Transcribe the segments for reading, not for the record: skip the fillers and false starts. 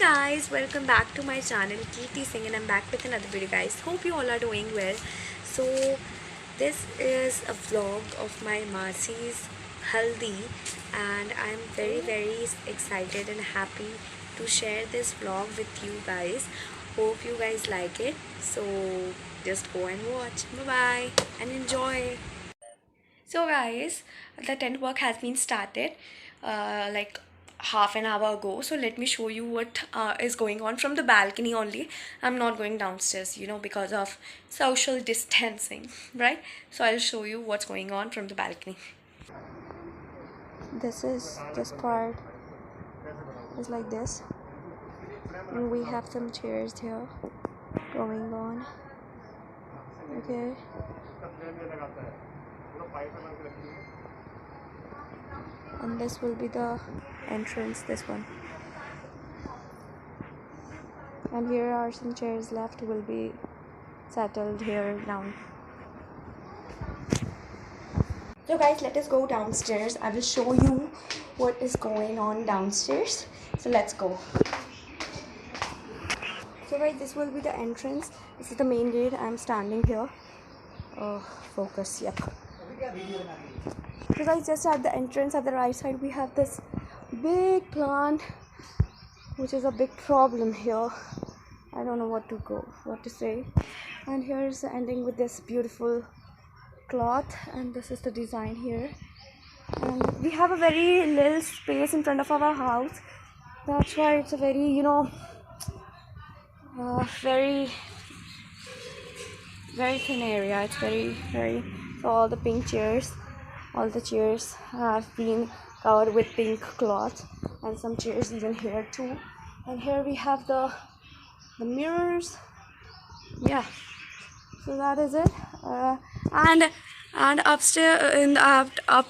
Guys, welcome back to my channel Kirti Singh, and I'm back with another video, guys. Hope you all are doing well. So this is a vlog of my Masi's haldi, and I'm very excited and happy to share this vlog with you guys. Hope you guys like it. So just go and watch. Bye bye and enjoy. So guys, the tent work has been started like half an hour ago. So let me show you what is going on from the balcony only. I'm not going downstairs, because of social distancing, right? So I'll show you what's going on from the balcony. This part is like this, and we have some chairs here going on. Okay. And this will be the entrance, this one. And here are some chairs left, will be settled here down. So guys, let us go downstairs. I will show you what is going on downstairs. So let's go. So guys, this will be the entrance. This is the main gate. I'm standing here. Focus, yep. So guys, just at the entrance at the right side, we have this big plant, which is a big problem here. I don't know what to say. And here's the ending with this beautiful cloth, and this is the design here. And we have a very little space in front of our house. That's why it's a very, very thin area. It's very so all the pink chairs, all the chairs have been covered with pink cloth, and some chairs even here too. And here we have the mirrors. Yeah, so that is it. And upstairs in the up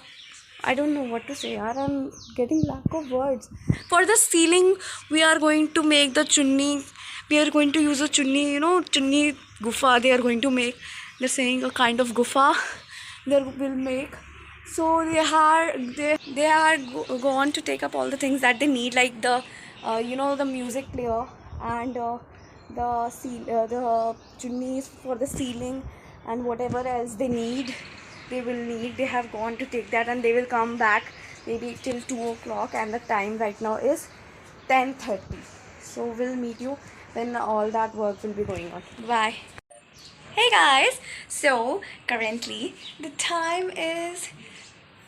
I don't know what to say, I'm getting lack of words. For the ceiling, we are going to make the chunni. We are going to use a chunni, chunni gufa. They are going to make. They're saying a kind of gufa they will make. So they are going to take up all the things that they need, like the the music player and the chunnis for the ceiling, and whatever else they need. They have gone to take that, and they will come back maybe till 2 o'clock, and the time right now is 10:30. So we'll meet you when all that work will be going on. Bye. Hey guys, so currently the time is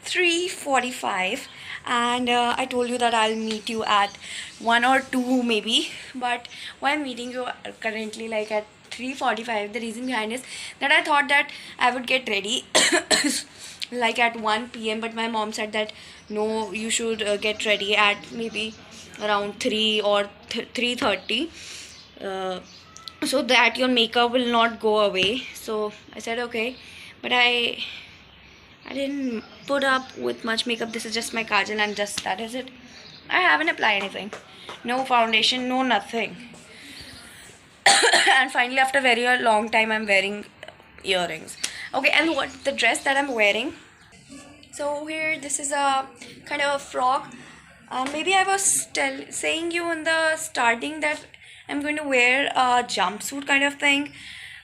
3:45, and I told you that I'll meet you at 1 or 2 maybe, but why I'm meeting you currently like at 3:45, the reason behind is that I thought that I would get ready like at 1 p.m, but my mom said that no, you should get ready at maybe around 3 or 3:30, so that your makeup will not go away. So I said okay, but I didn't put up with much makeup. This is just my kajal, and just that is it. I haven't applied anything, no foundation, no nothing. And finally, after a very long time, I'm wearing earrings. Okay, and what the dress that I'm wearing? So here, this is a kind of a frock. Maybe I was saying you in the starting that I'm going to wear a jumpsuit kind of thing,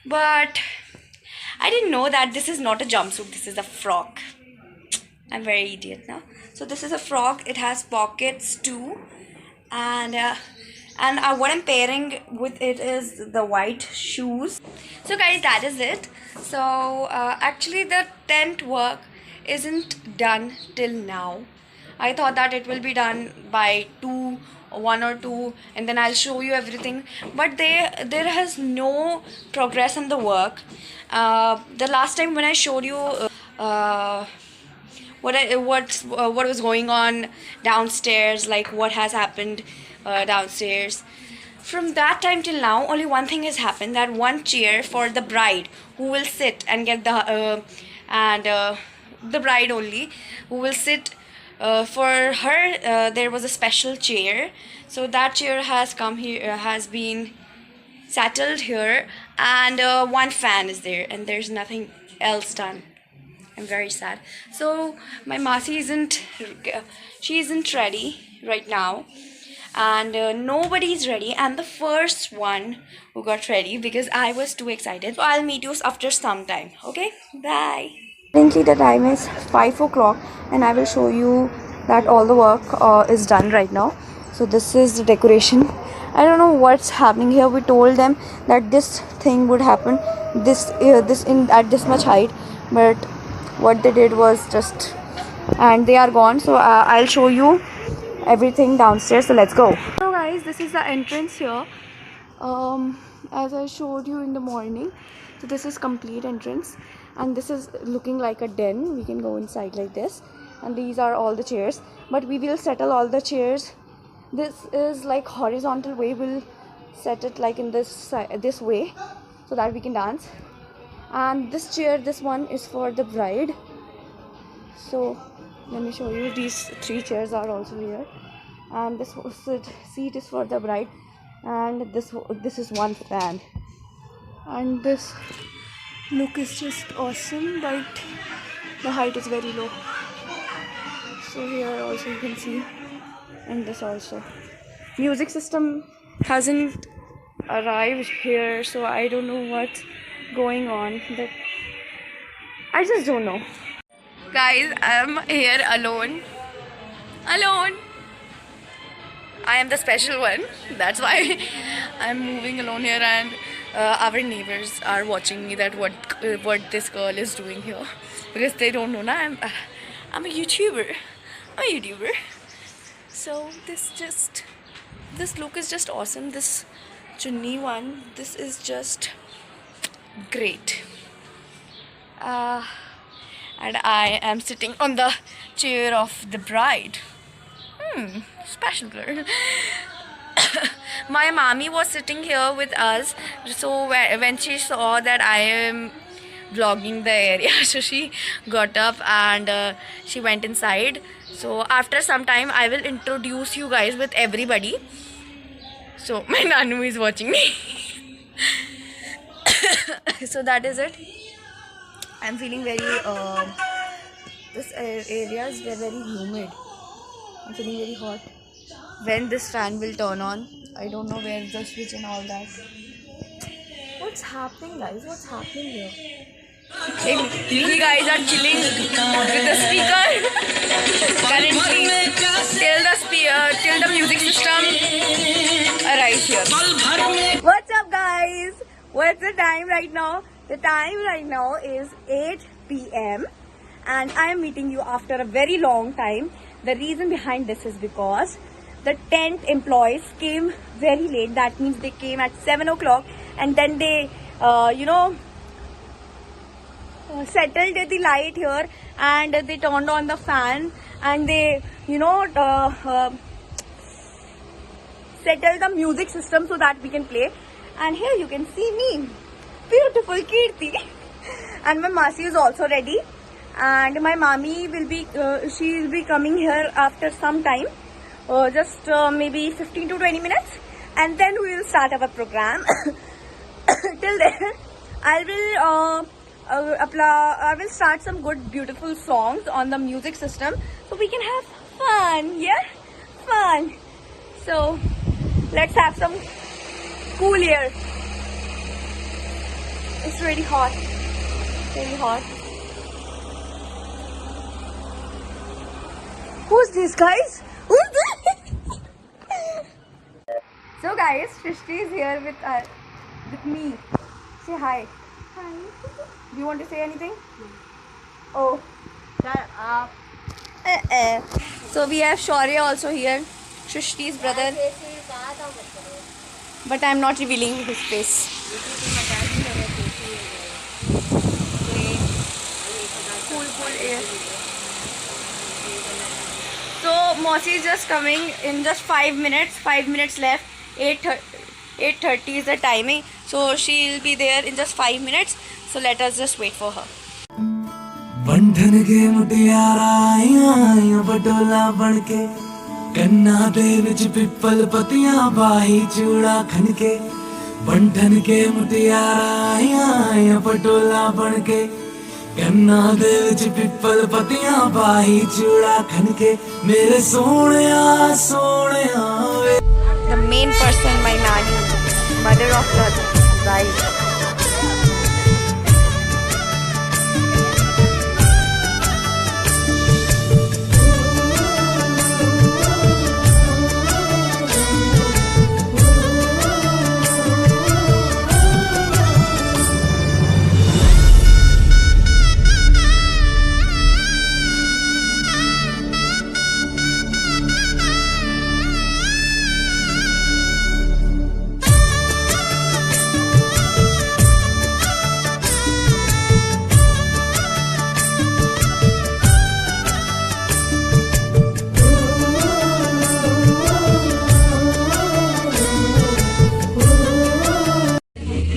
but I didn't know that this is not a jumpsuit. This is a frock. I'm very idiot now. So this is a frock. It has pockets too, and what I'm pairing with it is the white shoes. So guys, that is it. So actually the tent work isn't done till now. I thought that it will be done by 1 or 2, and then I'll show you everything, but there has no progress in the work. The last time when I showed you what was going on downstairs, like what has happened downstairs, from that time till now only one thing has happened, that one chair for the bride who will sit and get the bride only who will sit, for her there was a special chair, so that chair has come here, has been settled here, and one fan is there, and there's nothing else done. I'm very sad. So my Masi isn't ready right now, and nobody's ready. I'm the first one who got ready because I was too excited. So I'll meet you after some time. Okay, bye. Currently the time is 5 o'clock and I will show you that all the work is done right now. So this is the decoration. I don't know what's happening here. We told them that this thing would happen this in at this much height, but what they did was just, and they are gone. So I'll show you everything downstairs. So let's go. So guys, this is the entrance here. As I showed you in the morning, so this is complete entrance, and this is looking like a den. We can go inside like this, and these are all the chairs, but we will settle all the chairs. This is like horizontal way. We'll set it like in this way so that we can dance. And this chair, this one is for the bride. So let me show you. These 3 chairs are also here, and this seat is for the bride, and this is one fan. And this look is just awesome, but the height is very low. So here also you can see, and this also. Music system hasn't arrived here, so I don't know what's going on, but I just don't know. Guys, I'm here alone. I am the special one. That's why I'm moving alone here, and our neighbors are watching me that what this girl is doing here, because they don't know. Now I'm a YouTuber. So this look is just awesome. This chunni one, this is just great. And I am sitting on the chair of the bride. Special girl. My mommy was sitting here with us, so when she saw that I am vlogging the area, so she got up and she went inside. So after some time I will introduce you guys with everybody. So my Nanu is watching me. So that is it. I'm feeling very this area is very humid. I'm feeling very hot. When this fan will turn on, I don't know where the switch and all that. What's happening, guys? What's happening here? Hey, you guys are chilling with the speaker currently till the music system arrives here. What's up, guys? What's the time right now? The time right now is 8 p.m. and I am meeting you after a very long time. The reason behind this is because the tent employees came very late. That means they came at 7 o'clock, and then they settled the light here, and they turned on the fan, and they settled the music system so that we can play. And here you can see me, beautiful Kirti. And my Masi is also ready, and my mommy will be she will be coming here after some time, just maybe 15 to 20 minutes, and then we will start our program. Till then I will start some good beautiful songs on the music system so we can have fun. So let's have some cool air. It's really hot. Who's this, guys? Who's this? So guys, Shrishti is here with me. Say hi. Hi. Do you want to say anything? Oh. Shut up. So we have Shaurya also here, Shrishti's brother. But I'm not revealing his face. Cool air. So Mosi is just coming in just 5 minutes. 5 minutes left. 8:30 is the timing. So she'll be there in just 5 minutes. So let us just wait for her. बंधन के मुटियारा आइयां बटोला बनके कन्ना दे विच पिपल पतियां बाही चूड़ा खनके बंधन के मुटियारा आइयां बटोला बनके कन्ना दे विच पिपल पतियां बाही चूड़ा खनके मेरे सोहणिया the main person, my nanny, mother of the bride.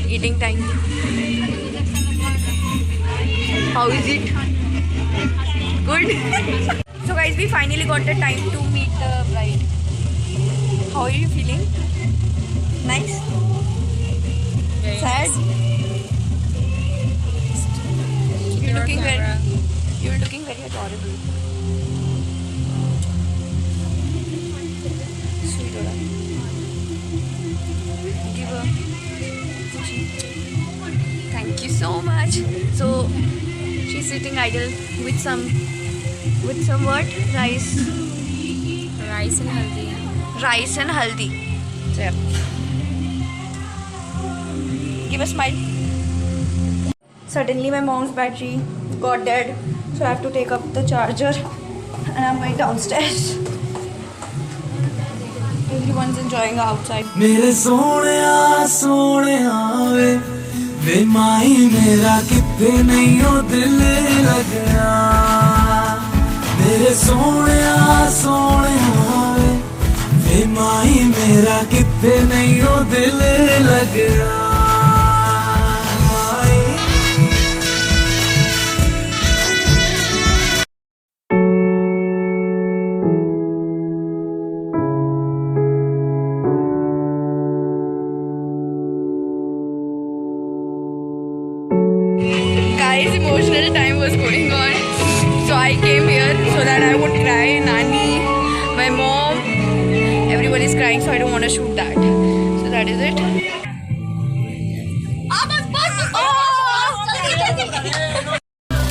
Eating time. How is it? Good. So guys, we finally got the time to meet the bride. How are you feeling? Nice? Very Sad? nice. You're looking camera. you're looking very adorable. Sweet Ola. Give her. Thank you so much. So she's sitting idle with some what? Rice Rice and haldi. rice and haldi. So yeah. Give a smile. Suddenly my mom's battery got dead, so I have to take up the charger and I'm going downstairs. Everyone's enjoying outside. मेरे सोनिया सोनिया वे माही मेरा कितने नहीं हो दिल लगया मेरे सोनिया सोनिया वे माही मेरा कितने नहीं हो दिल लगया Guys, emotional time was going on, so I came here so that I would cry. Nani, my mom, everyone is crying, so I don't want to shoot that. So that is it.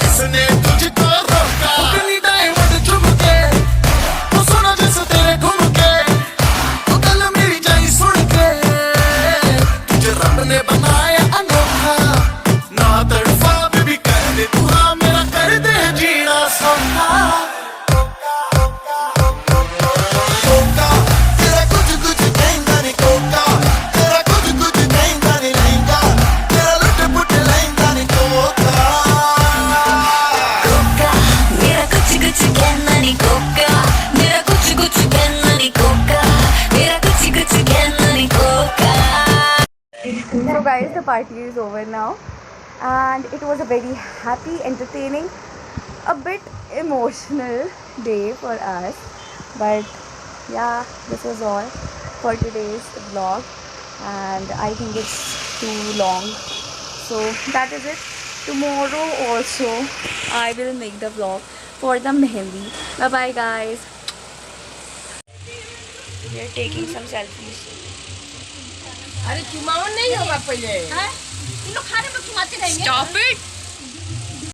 किसने तुझको रोका अपनी diamond चुम के वो सोना जैसे तेरे घूम के वो गल मेरी जाई सुन के तुझे रब ने बनाया अनोखा ना तड़फा बेबी कर दे तू हाँ मेरा कर दे जीना सौखा कोका तेरा कुछ कुछ कहना नहीं कोका तेरा कुछ कुछ कहना नहीं लहंगा तेरा लुट पुट लहंगा नहीं कोका मेरा कुछ कुछ कहना नहीं कोका मेरा कुछ कुछ कहना नहीं कोका मेरा कुछ कुछ कहना नहीं Coca So guys, the party is over now, and it was a very happy, entertaining, a bit emotional day for us. But yeah, this was all for today's vlog, and I think it's too long. So that is it. Tomorrow also I will make the vlog for the mehendi. Bye bye guys. We are taking some selfies. अरे चुमावन नहीं होगा पहले Stop it!